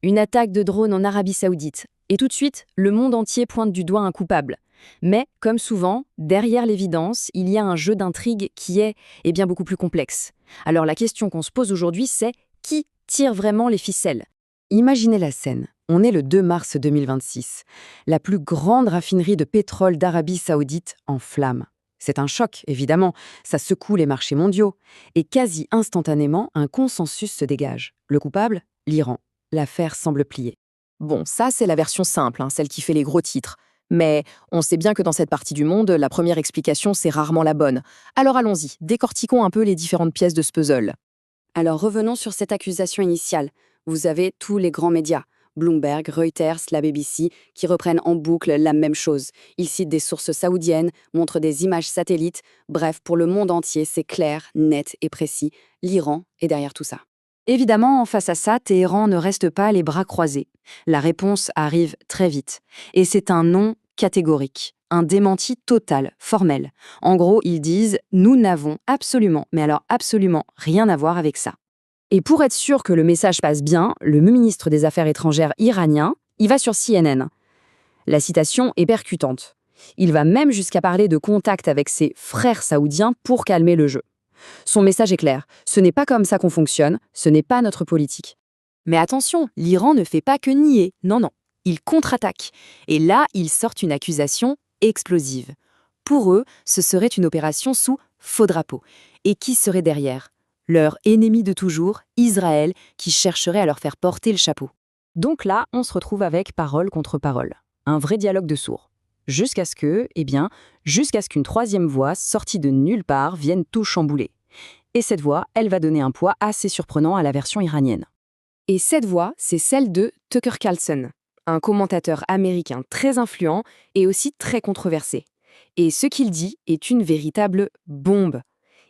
Une attaque de drone en Arabie Saoudite. Et tout de suite, le monde entier pointe du doigt un coupable. Mais, comme souvent, derrière l'évidence, il y a un jeu d'intrigue qui est, bien beaucoup plus complexe. Alors la question qu'on se pose aujourd'hui, c'est qui tire vraiment les ficelles? Imaginez la scène. On est le 2 mars 2026. La plus grande raffinerie de pétrole d'Arabie Saoudite en flammes. C'est un choc, évidemment. Ça secoue les marchés mondiaux. Et quasi instantanément, un consensus se dégage. Le coupable? L'Iran. L'affaire semble plier. Bon, ça c'est la version simple, celle qui fait les gros titres. Mais on sait bien que dans cette partie du monde, la première explication c'est rarement la bonne. Alors allons-y, décortiquons un peu les différentes pièces de ce puzzle. Alors revenons sur cette accusation initiale. Vous avez tous les grands médias, Bloomberg, Reuters, la BBC, qui reprennent en boucle la même chose. Ils citent des sources saoudiennes, montrent des images satellites. Bref, pour le monde entier, c'est clair, net et précis. L'Iran est derrière tout ça. Évidemment, face à ça, Téhéran ne reste pas les bras croisés. La réponse arrive très vite. Et c'est un non catégorique. Un démenti total, formel. En gros, ils disent « Nous n'avons absolument, mais alors absolument rien à voir avec ça ». Et pour être sûr que le message passe bien, le ministre des Affaires étrangères iranien, il va sur CNN. La citation est percutante. Il va même jusqu'à parler de contact avec ses frères saoudiens pour calmer le jeu. Son message est clair, ce n'est pas comme ça qu'on fonctionne, ce n'est pas notre politique. Mais attention, l'Iran ne fait pas que nier, non, il contre-attaque. Et là, ils sortent une accusation explosive. Pour eux, ce serait une opération sous faux drapeau. Et qui serait derrière? Leur ennemi de toujours, Israël, qui chercherait à leur faire porter le chapeau. Donc là, on se retrouve avec parole contre parole. Un vrai dialogue de sourds. Jusqu'à ce qu'une troisième voix, sortie de nulle part, vienne tout chambouler. Et cette voix, elle va donner un poids assez surprenant à la version iranienne. Et cette voix, c'est celle de Tucker Carlson, un commentateur américain très influent et aussi très controversé. Et ce qu'il dit est une véritable bombe.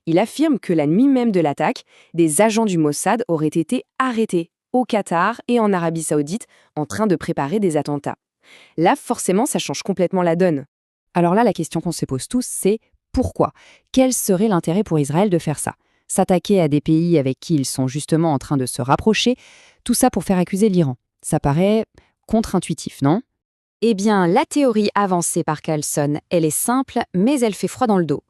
Il affirme que la nuit même de l'attaque, des agents du Mossad auraient été arrêtés au Qatar et en Arabie Saoudite en train de préparer des attentats. Là, forcément, ça change complètement la donne. Alors là, la question qu'on se pose tous, c'est pourquoi? Quel serait l'intérêt pour Israël de faire ça? S'attaquer à des pays avec qui ils sont justement en train de se rapprocher, tout ça pour faire accuser l'Iran. Ça paraît contre-intuitif, non? Eh bien, la théorie avancée par Carlson, elle est simple, mais elle fait froid dans le dos.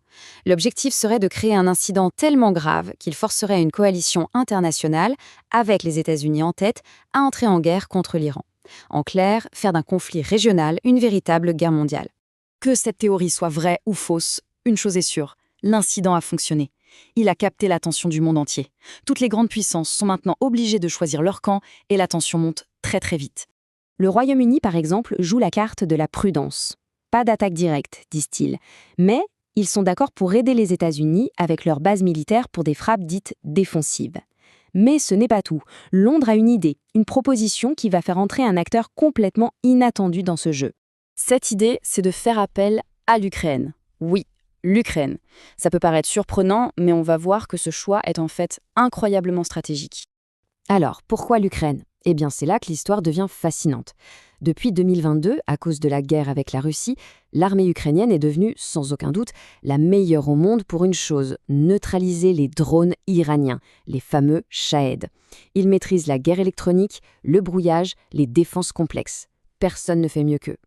L'objectif serait de créer un incident tellement grave qu'il forcerait une coalition internationale, avec les États-Unis en tête, à entrer en guerre contre l'Iran. En clair, faire d'un conflit régional une véritable guerre mondiale. Que cette théorie soit vraie ou fausse, une chose est sûre, l'incident a fonctionné. Il a capté l'attention du monde entier. Toutes les grandes puissances sont maintenant obligées de choisir leur camp et la tension monte très très vite. Le Royaume-Uni, par exemple, joue la carte de la prudence. Pas d'attaque directe, disent-ils, mais ils sont d'accord pour aider les États-Unis avec leur base militaire pour des frappes dites défensives. Mais ce n'est pas tout. Londres a une idée, une proposition qui va faire entrer un acteur complètement inattendu dans ce jeu. Cette idée, c'est de faire appel à l'Ukraine. Oui, l'Ukraine. Ça peut paraître surprenant, mais on va voir que ce choix est en fait incroyablement stratégique. Alors, pourquoi l'Ukraine? Eh bien, c'est là que l'histoire devient fascinante. Depuis 2022, à cause de la guerre avec la Russie, l'armée ukrainienne est devenue, sans aucun doute, la meilleure au monde pour une chose, neutraliser les drones iraniens, les fameux Shahed. Ils maîtrisent la guerre électronique, le brouillage, les défenses complexes. Personne ne fait mieux qu'eux.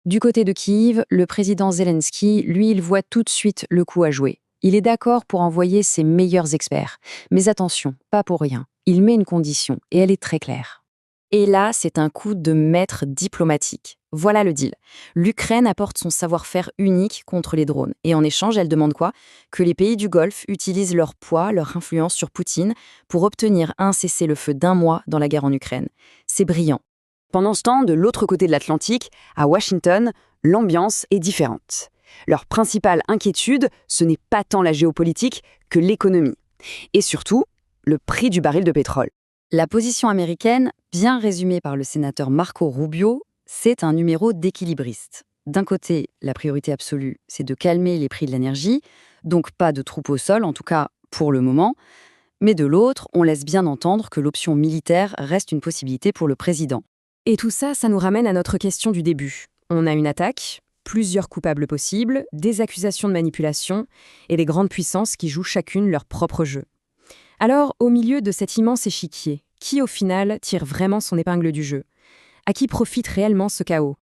Du côté de Kyiv, le président Zelensky, lui, il voit tout de suite le coup à jouer. Il est d'accord pour envoyer ses meilleurs experts. Mais attention, pas pour rien. Il met une condition, et elle est très claire. Et là, c'est un coup de maître diplomatique. Voilà le deal. L'Ukraine apporte son savoir-faire unique contre les drones. Et en échange, elle demande quoi? Que les pays du Golfe utilisent leur poids, leur influence sur Poutine pour obtenir un cessez-le-feu d'1 mois dans la guerre en Ukraine. C'est brillant. Pendant ce temps, de l'autre côté de l'Atlantique, à Washington, l'ambiance est différente. Leur principale inquiétude, ce n'est pas tant la géopolitique que l'économie. Et surtout, le prix du baril de pétrole. La position américaine, bien résumée par le sénateur Marco Rubio, c'est un numéro d'équilibriste. D'un côté, la priorité absolue, c'est de calmer les prix de l'énergie, donc pas de troupes au sol, en tout cas pour le moment. Mais de l'autre, on laisse bien entendre que l'option militaire reste une possibilité pour le président. Et tout ça, ça nous ramène à notre question du début. On a une attaque, plusieurs coupables possibles, des accusations de manipulation et des grandes puissances qui jouent chacune leur propre jeu. Alors, au milieu de cet immense échiquier, qui au final tire vraiment son épingle du jeu? À qui profite réellement ce chaos?